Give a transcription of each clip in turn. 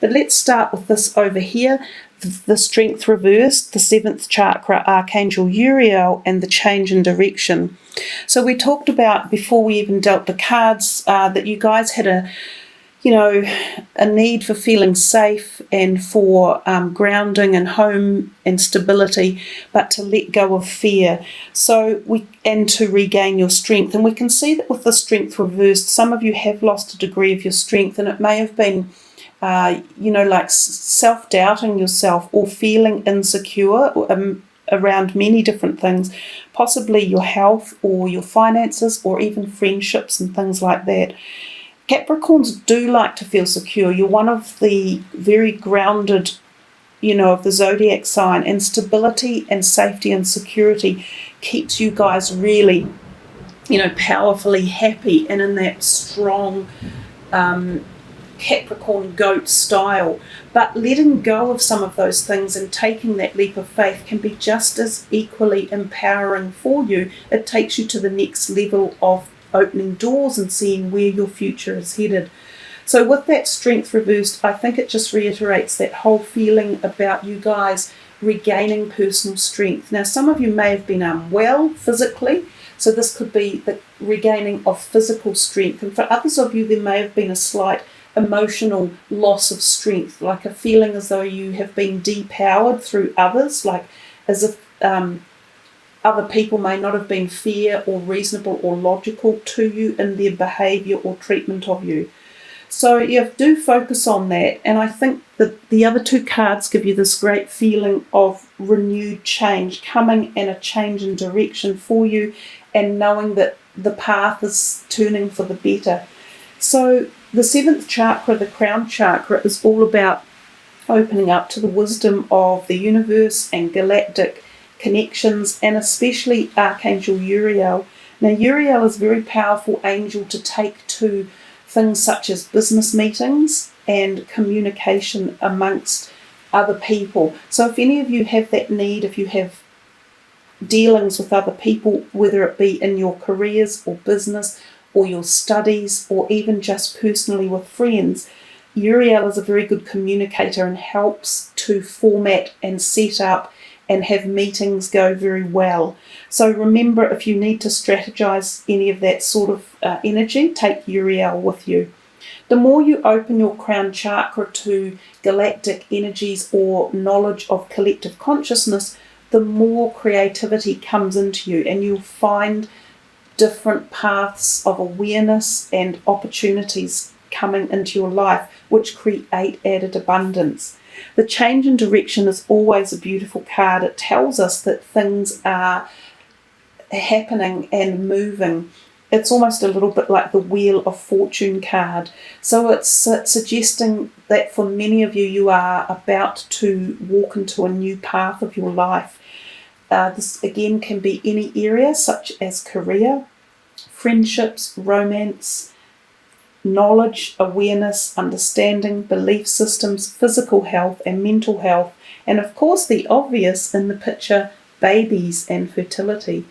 But let's start with this over here, the strength reversed, the 7th chakra, Archangel Uriel, and the change in direction. So we talked about, before we even dealt the cards, that you guys had a need for feeling safe and for grounding and home and stability, but to let go of fear. And to regain your strength. And we can see that with the strength reversed, some of you have lost a degree of your strength, and it may have been like self-doubting yourself or feeling insecure around many different things, possibly your health or your finances or even friendships and things like that. Capricorns do like to feel secure. You're one of the very grounded, of the zodiac sign, and stability and safety and security keeps you guys really, powerfully happy and in that strong Capricorn goat style. But letting go of some of those things and taking that leap of faith can be just as equally empowering for you. It takes you to the next level of opening doors and seeing where your future is headed. So with that strength reversed, I think it just reiterates that whole feeling about you guys regaining personal strength. Now, some of you may have been unwell physically, so this could be the regaining of physical strength. And for others of you, there may have been a slight emotional loss of strength, like a feeling as though you have been depowered through others, like as if other people may not have been fair or reasonable or logical to you in their behaviour or treatment of you. So you do focus on that, and I think that the other two cards give you this great feeling of renewed change coming and a change in direction for you, and knowing that the path is turning for the better. So the 7th chakra, the crown chakra, is all about opening up to the wisdom of the universe and galactic connections, and especially Archangel Uriel. Now, Uriel is a very powerful angel to take to things such as business meetings and communication amongst other people. So if any of you have that need, if you have dealings with other people, whether it be in your careers or business or your studies or even just personally with friends, Uriel is a very good communicator and helps to format and set up and have meetings go very well. So remember, if you need to strategize any of that sort of energy, take Uriel with you. The more you open your crown chakra to galactic energies or knowledge of collective consciousness, the more creativity comes into you, and you'll find different paths of awareness and opportunities coming into your life, which create added abundance. The change in direction is always a beautiful card. It tells us that things are happening and moving. It's almost a little bit like the Wheel of Fortune card. So it's suggesting that for many of you, you are about to walk into a new path of your life. This again can be any area such as career, friendships, romance, knowledge, awareness, understanding, belief systems, physical health and mental health, and of course the obvious in the picture, babies and fertility.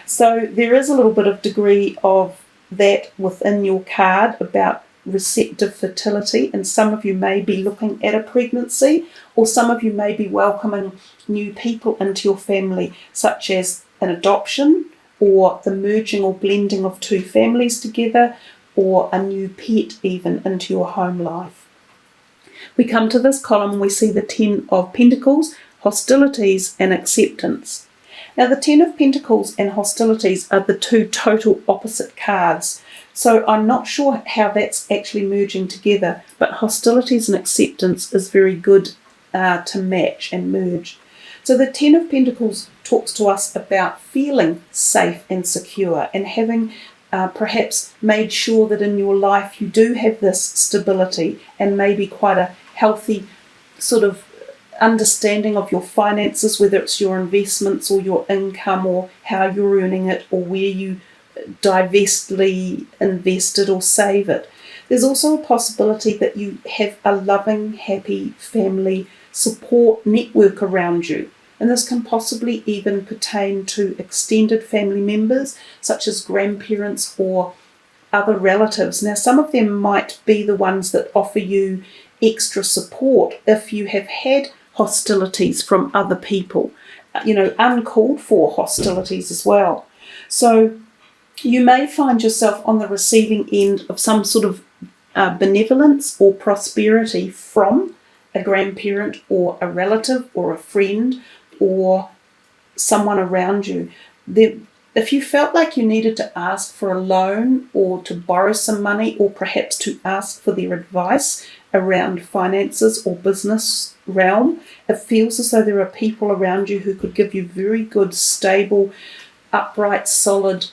So there is a little bit of degree of that within your card about receptive fertility, and some of you may be looking at a pregnancy, or some of you may be welcoming new people into your family, such as an adoption or the merging or blending of two families together, or a new pet even into your home life. We come to this column, we see the 10 of Pentacles, hostilities and acceptance. Now the 10 of Pentacles and hostilities are the two total opposite cards, so I'm not sure how that's actually merging together, but hostilities and acceptance is very good to match and merge. So the 10 of Pentacles talks to us about feeling safe and secure, and having perhaps made sure that in your life you do have this stability and maybe quite a healthy sort of understanding of your finances, whether it's your investments or your income or how you're earning it or where you divestly invest it or save it. There's also a possibility that you have a loving, happy family support network around you. And this can possibly even pertain to extended family members, such as grandparents or other relatives. Now, some of them might be the ones that offer you extra support if you have had hostilities from other people, uncalled for hostilities as well. So you may find yourself on the receiving end of some sort of benevolence or prosperity from a grandparent or a relative or a friend or someone around you. If you felt like you needed to ask for a loan or to borrow some money or perhaps to ask for their advice around finances or business realm, it feels as though there are people around you who could give you very good, stable, upright, solid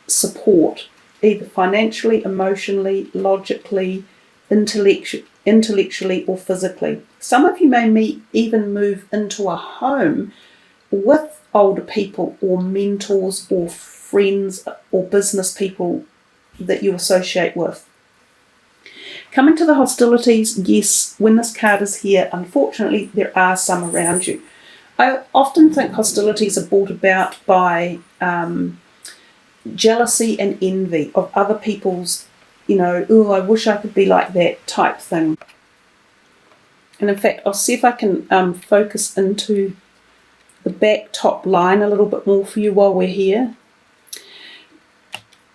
support, either financially, emotionally, logically, intellectually or physically. Some of you may even move into a home with older people or mentors or friends or business people that you associate with. Coming to the hostilities, yes, when this card is here, unfortunately, there are some around you. I often think hostilities are brought about by jealousy and envy of other people's, oh, I wish I could be like that type thing. And in fact, I'll see if I can focus into the back top line a little bit more for you while we're here.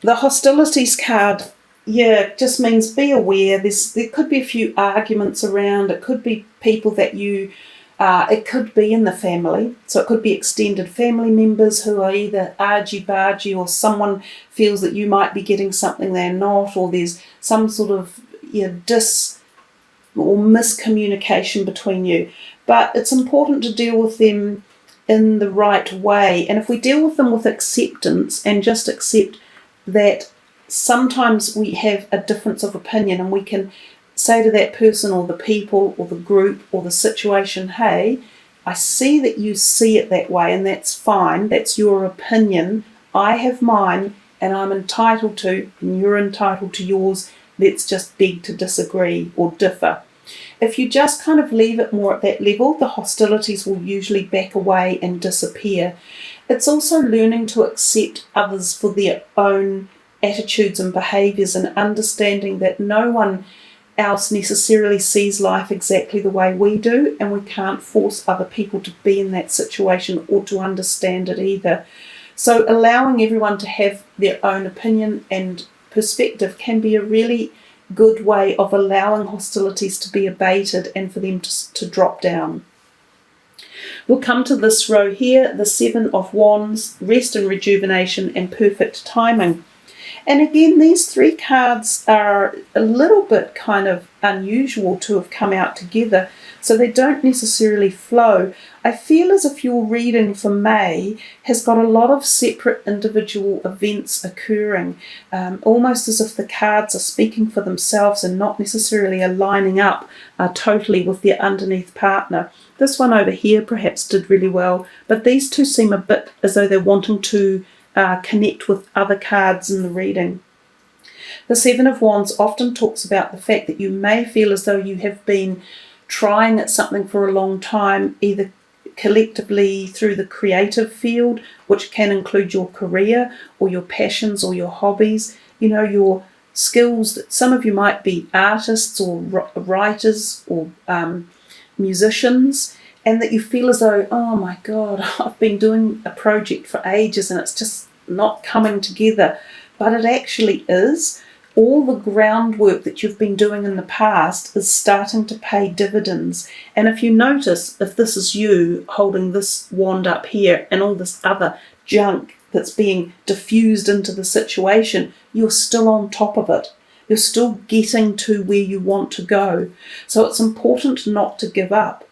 The hostilities card, just means be aware. There could be a few arguments around. It could be people that it could be in the family. So it could be extended family members who are either argy-bargy or someone feels that you might be getting something they're not, or there's some sort of or miscommunication between you. But it's important to deal with them in the right way. And if we deal with them with acceptance and just accept that sometimes we have a difference of opinion, and we can say to that person or the people or the group or the situation, hey, I see that you see it that way, and that's fine. That's your opinion. I have mine, and I'm entitled to, and you're entitled to yours. Let's just beg to disagree or differ. If you just kind of leave it more at that level, the hostilities will usually back away and disappear. It's also learning to accept others for their own attitudes and behaviours, and understanding that no one else necessarily sees life exactly the way we do, and we can't force other people to be in that situation or to understand it either. So allowing everyone to have their own opinion and perspective can be a really good way of allowing hostilities to be abated and for them to drop down. We'll come to this row here, the Seven of Wands, rest and rejuvenation and perfect timing. And again, these three cards are a little bit kind of unusual to have come out together, so they don't necessarily flow. I feel as if your reading for May has got a lot of separate individual events occurring, almost as if the cards are speaking for themselves and not necessarily aligning up totally with their underneath partner. This one over here perhaps did really well, but these two seem a bit as though they're wanting to connect with other cards in the reading. The Seven of Wands often talks about the fact that you may feel as though you have been trying at something for a long time, either collectively through the creative field, which can include your career or your passions or your hobbies, your skills. That some of you might be artists or writers or musicians, and that you feel as though, oh my God, I've been doing a project for ages and it's just not coming together. But it actually is. All the groundwork that you've been doing in the past is starting to pay dividends. And if you notice, if this is you holding this wand up here and all this other junk that's being diffused into the situation, you're still on top of it. You're still getting to where you want to go. So it's important not to give up.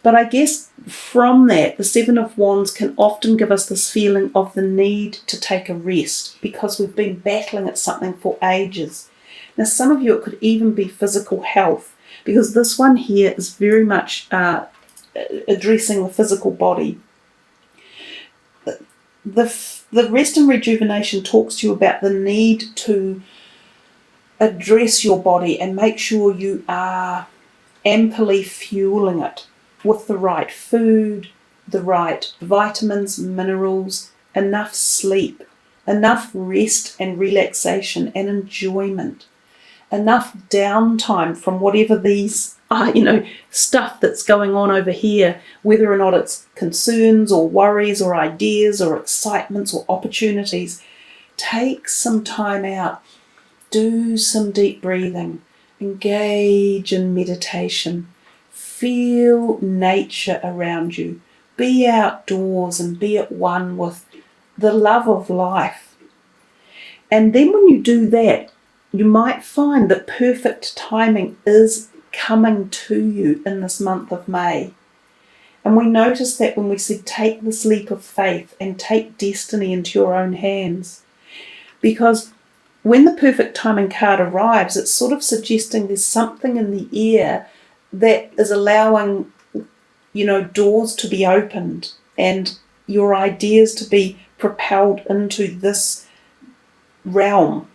But I guess from that, the Seven of Wands can often give us this feeling of the need to take a rest because we've been battling at something for ages. Now, some of you, it could even be physical health, because this one here is very much addressing the physical body. The rest and rejuvenation talks to you about the need to address your body and make sure you are amply fueling it with the right food, the right vitamins, minerals, enough sleep, enough rest and relaxation and enjoyment. enough downtime from whatever these stuff that's going on over here, whether or not it's concerns or worries or ideas or excitements or opportunities. Take some time out, do some deep breathing, engage in meditation, feel nature around you, be outdoors and be at one with the love of life. And then when you do that, you might find that perfect timing is coming to you in this month of May. And we notice that when we said take this leap of faith and take destiny into your own hands. Because when the perfect timing card arrives, it's sort of suggesting there's something in the air that is allowing, doors to be opened and your ideas to be propelled into this realm.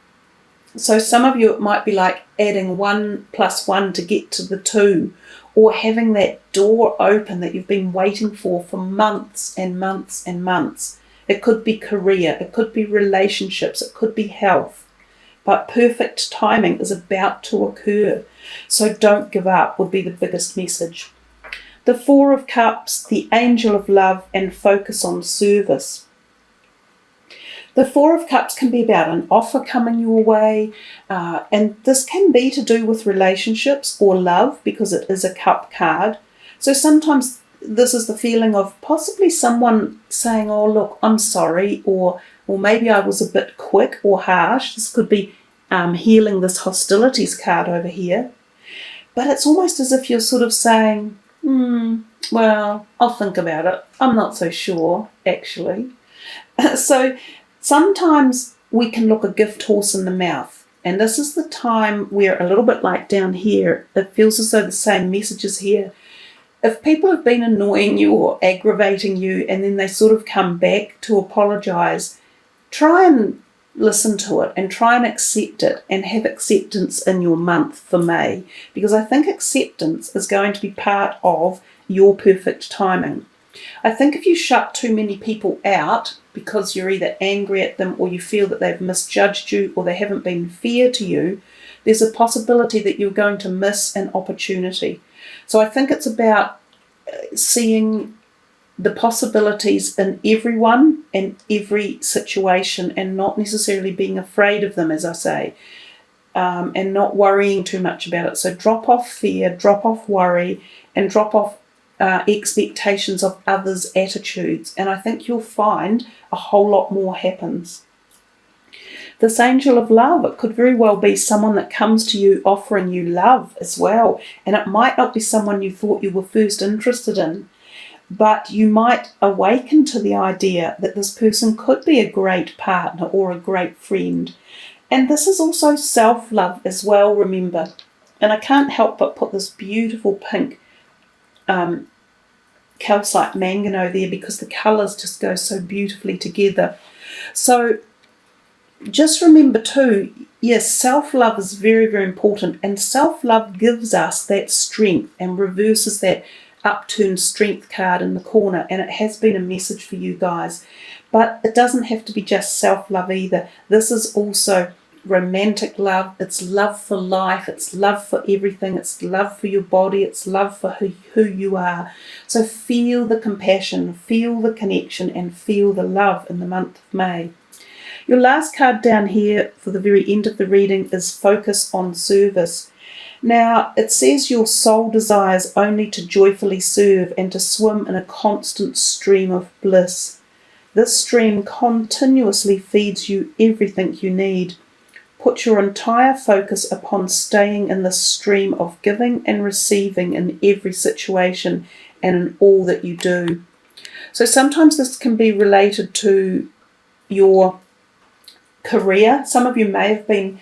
So some of you, it might be like adding 1 + 1 to get to the 2, or having that door open that you've been waiting for months and months and months. It could be career, it could be relationships, it could be health. But perfect timing is about to occur. So don't give up would be the biggest message. The 4 of Cups, the Angel of Love, and focus on service. The 4 of Cups can be about an offer coming your way, and this can be to do with relationships or love because it is a cup card. So sometimes this is the feeling of possibly someone saying, oh, look, I'm sorry, or maybe I was a bit quick or harsh. This could be healing this hostilities card over here. But it's almost as if you're sort of saying, well, I'll think about it. I'm not so sure, actually. So sometimes we can look a gift horse in the mouth. And this is the time where, a little bit like down here, it feels as though the same message is here. If people have been annoying you or aggravating you and then they sort of come back to apologise, try and listen to it and try and accept it and have acceptance in your month for May, because I think acceptance is going to be part of your perfect timing. I think if you shut too many people out because you're either angry at them or you feel that they've misjudged you or they haven't been fair to you, there's a possibility that you're going to miss an opportunity. So I think it's about seeing the possibilities in everyone and every situation and not necessarily being afraid of them, as I say, and not worrying too much about it. So drop off fear, drop off worry, and drop off expectations of others' attitudes. And I think you'll find a whole lot more happens. This Angel of Love, it could very well be someone that comes to you offering you love as well. And it might not be someone you thought you were first interested in, but you might awaken to the idea that this person could be a great partner or a great friend. And this is also self-love as well, remember. And I can't help but put this beautiful pink calcite manganese there because the colours just go so beautifully together. So just remember too, yes, self-love is very, very important, and self-love gives us that strength and reverses that upturned strength card in the corner, and it has been a message for you guys. But it doesn't have to be just self-love either. This is also romantic love, it's love for life, it's love for everything, it's love for your body, it's love for who you are. So feel the compassion, feel the connection, and feel the love in the month of May. Your last card down here for the very end of the reading is focus on service. Now, it says your soul desires only to joyfully serve and to swim in a constant stream of bliss. This stream continuously feeds you everything you need. Put your entire focus upon staying in this stream of giving and receiving in every situation and in all that you do. So sometimes this can be related to your career. Some of you may have been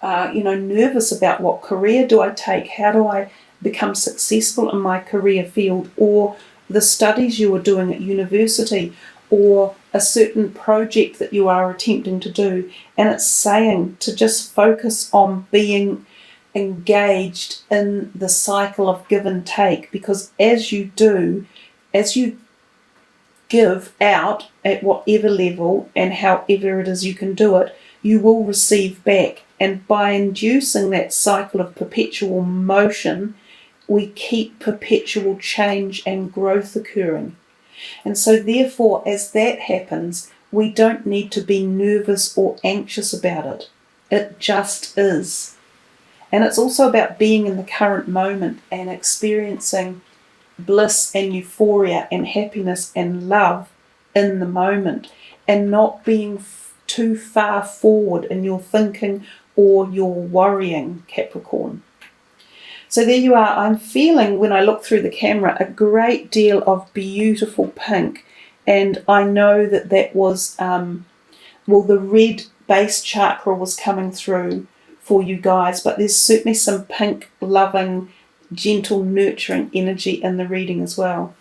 nervous about what career do I take, how do I become successful in my career field, or the studies you are doing at university, or a certain project that you are attempting to do. And it's saying to just focus on being engaged in the cycle of give and take, because as you give out at whatever level and however it is you can do it, you will receive back. And by inducing that cycle of perpetual motion, we keep perpetual change and growth occurring. And so therefore, as that happens, we don't need to be nervous or anxious about it. It just is. And it's also about being in the current moment and experiencing bliss and euphoria and happiness and love in the moment, and not being too far forward in your thinking or your worrying, Capricorn. So there you are. I'm feeling, when I look through the camera, a great deal of beautiful pink. And I know that that was, the red base chakra was coming through for you guys, but there's certainly some pink, loving, gentle, nurturing energy in the reading as well.